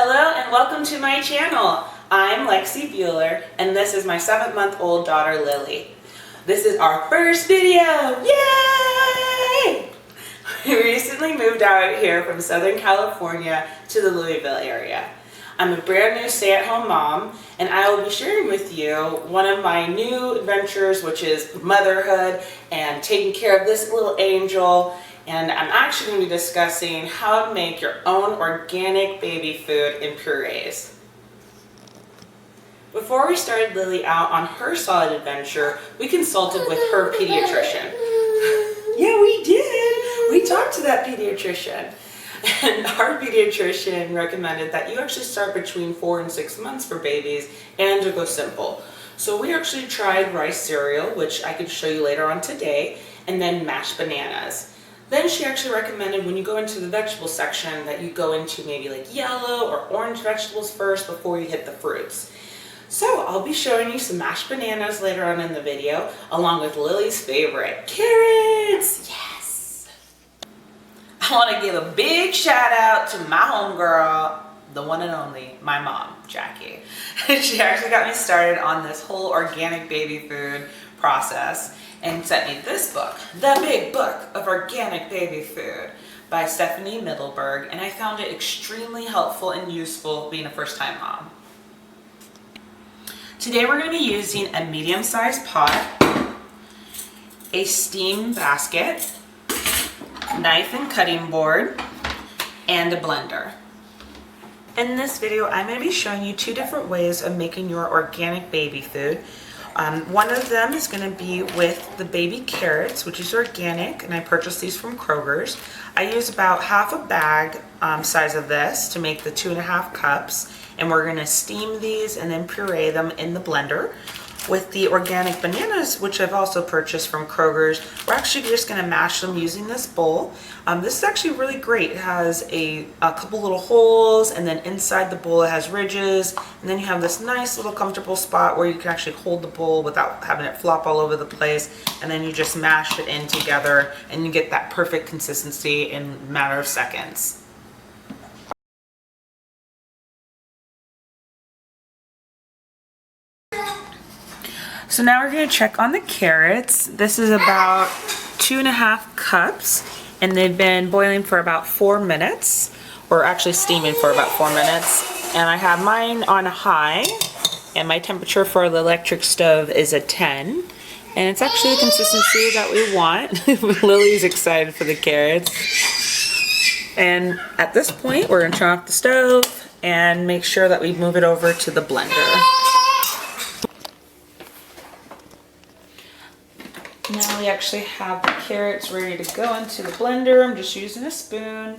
Hello and welcome to my channel. I'm Lexi Buehler and this is my 7-month-old daughter Lily. This is our first video! Yay! We recently moved out here from Southern California to the Louisville area. I'm a brand new stay-at-home mom and I will be sharing with you one of my new adventures, which is motherhood and taking care of this little angel. And I'm actually going to be discussing how to make your own organic baby food in purees. Before we started Lily out on her solid adventure, we consulted with her pediatrician. Yeah, we did. We talked to that pediatrician. And our pediatrician recommended that you actually start between 4 and 6 months for babies and to go simple. So we actually tried rice cereal, which I could show you later on today, and then mashed bananas. Then she actually recommended when you go into the vegetable section that you go into maybe like yellow or orange vegetables first before you hit the fruits. So I'll be showing you some mashed bananas later on in the video, along with Lily's favorite, carrots. Yes! I want to give a big shout out to my homegirl, the one and only, my mom, Jackie. She actually got me started on this whole organic baby food process and sent me this book, The Big Book of Organic Baby Food by Stephanie Middleburg, and I found it extremely helpful and useful being a first-time mom. Today we're going to be using a medium-sized pot, a steam basket, knife and cutting board, and a blender. In this video, I'm going to be showing you 2 different ways of making your organic baby food. One of them is going to be with the baby carrots, which is organic, and I purchased these from Kroger's. I use about half a bag size of this to make the 2.5 cups, and we're going to steam these and then puree them in the blender. With the organic bananas, which I've also purchased from Kroger's, we're actually just going to mash them using this bowl. This is actually really great. It has a couple little holes, and then inside the bowl it has ridges, and then you have this nice little comfortable spot where you can actually hold the bowl without having it flop all over the place, and then you just mash it in together and you get that perfect consistency in a matter of seconds. So now we're going to check on the carrots. This is about 2.5 cups, and they've been boiling for about 4 minutes, or actually steaming for about 4 minutes. And I have mine on high, and my temperature for the electric stove is a 10. And it's actually the consistency that we want. Lily's excited for the carrots. And at this point, we're going to turn off the stove and make sure that we move it over to the blender. Now we actually have the carrots ready to go into the blender. I'm just using a spoon,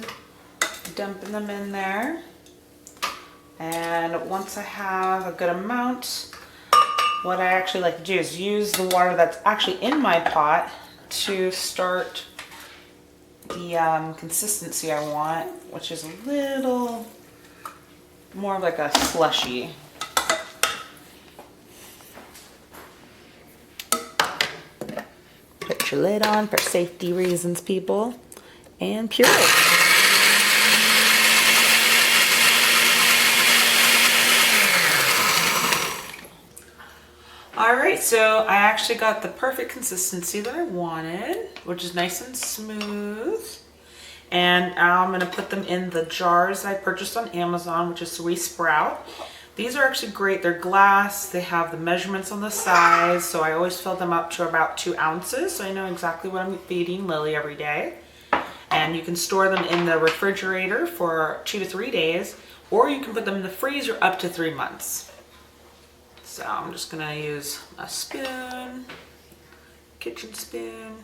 dumping them in there. And once I have a good amount, what I actually like to do is use the water that's actually in my pot to start the consistency I want, which is a little more like a slushy. Put your lid on for safety reasons, people, and puree. Alright, so I actually got the perfect consistency that I wanted, which is nice and smooth. And now I'm going to put them in the jars I purchased on Amazon, which is Sweet Sprout. These are actually great. They're glass. They have the measurements on the sides, so I always fill them up to about 2 ounces, so I know exactly what I'm feeding Lily every day. And you can store them in the refrigerator for 2 to 3 days, or you can put them in the freezer up to 3 months. So I'm just going to use a spoon, kitchen spoon.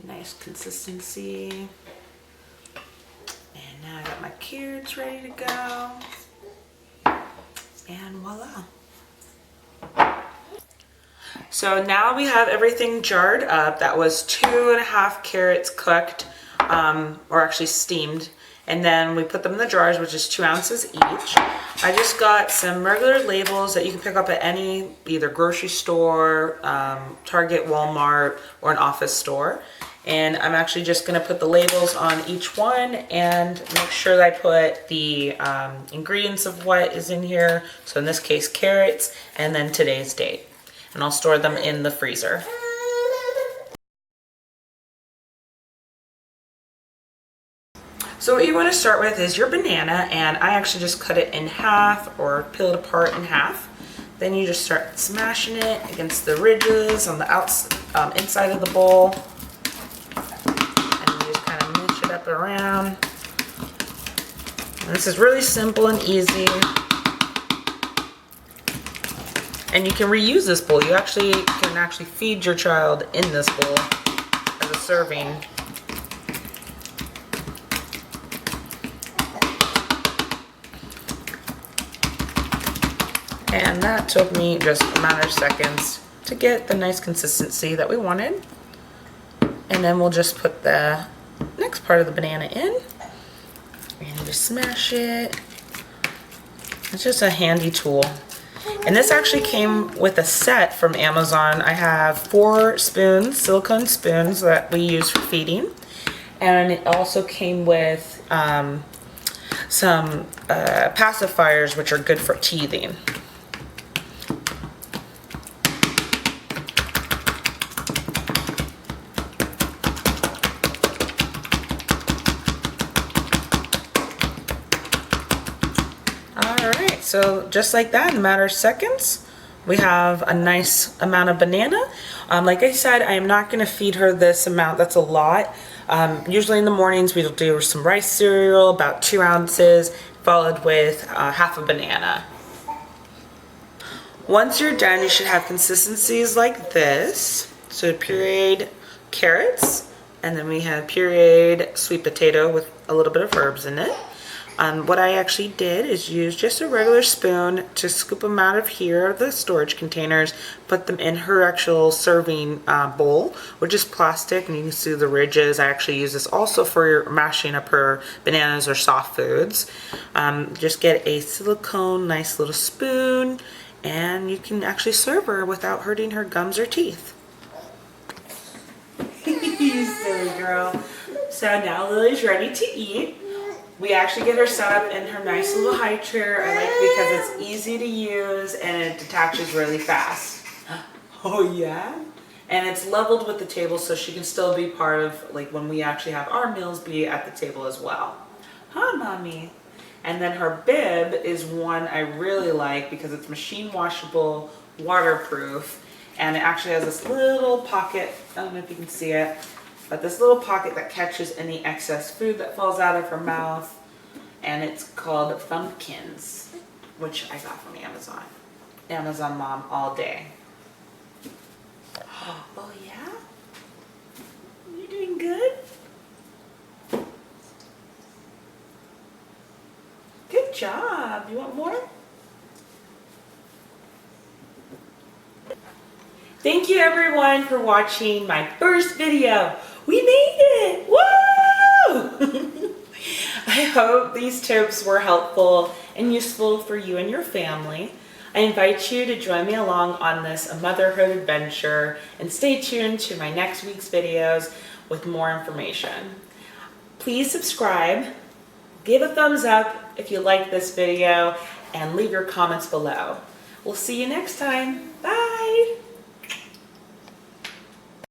Nice consistency. And now I got my carrots ready to go, and voila. So now we have everything jarred up. That was 2.5 carrots cooked, or actually steamed, And then we put them in the jars, which is 2 ounces each. I just got some regular labels that you can pick up at any either grocery store, Target, Walmart, or an office store. And I'm actually just gonna put the labels on each one and make sure that I put the ingredients of what is in here. So in this case, carrots, and then today's date. And I'll store them in the freezer. So what you want to start with is your banana, and I actually just cut it in half or peel it apart in half. Then you just start smashing it against the ridges on the inside of the bowl. And you just kind of mooch it up around. And this is really simple and easy. And you can reuse this bowl. You can actually feed your child in this bowl as a serving. And that took me just a matter of seconds to get the nice consistency that we wanted. And then we'll just put the next part of the banana in and just smash it. It's just a handy tool. And this actually came with a set from Amazon. I have 4 spoons, silicone spoons that we use for feeding. And it also came with some pacifiers, which are good for teething. Alright, so just like that, in a matter of seconds, we have a nice amount of banana. Like I said, I am not going to feed her this amount. That's a lot. Usually in the mornings we'll do some rice cereal, about 2 ounces, followed with half a banana. Once you're done, you should have consistencies like this. So pureed carrots, and then we have pureed sweet potato with a little bit of herbs in it. What I actually did is use just a regular spoon to scoop them out of here, the storage containers, put them in her actual serving bowl, which is plastic, and you can see the ridges. I actually use this also for mashing up her bananas or soft foods. Just get a silicone nice little spoon, and you can actually serve her without hurting her gums or teeth. You silly girl. So now Lily's ready to eat. We actually get her set up in her nice little high chair. I like it because it's easy to use and it detaches really fast. Oh yeah? And it's leveled with the table so she can still be part of, like, when we actually have our meals, be at the table as well. Huh, Mommy? And then her bib is one I really like because it's machine washable, waterproof, and it actually has this little pocket. I don't know if you can see it. But this little pocket that catches any excess food that falls out of her mouth, and it's called Thumbkins, which I got from Amazon. Amazon mom all day. Oh yeah? You doing good? Good job. You want more? Thank you everyone for watching my first video. We made it! Woo! I hope these tips were helpful and useful for you and your family. I invite you to join me along on this motherhood adventure and stay tuned to my next week's videos with more information. Please subscribe, give a thumbs up if you like this video, and leave your comments below. We'll see you next time.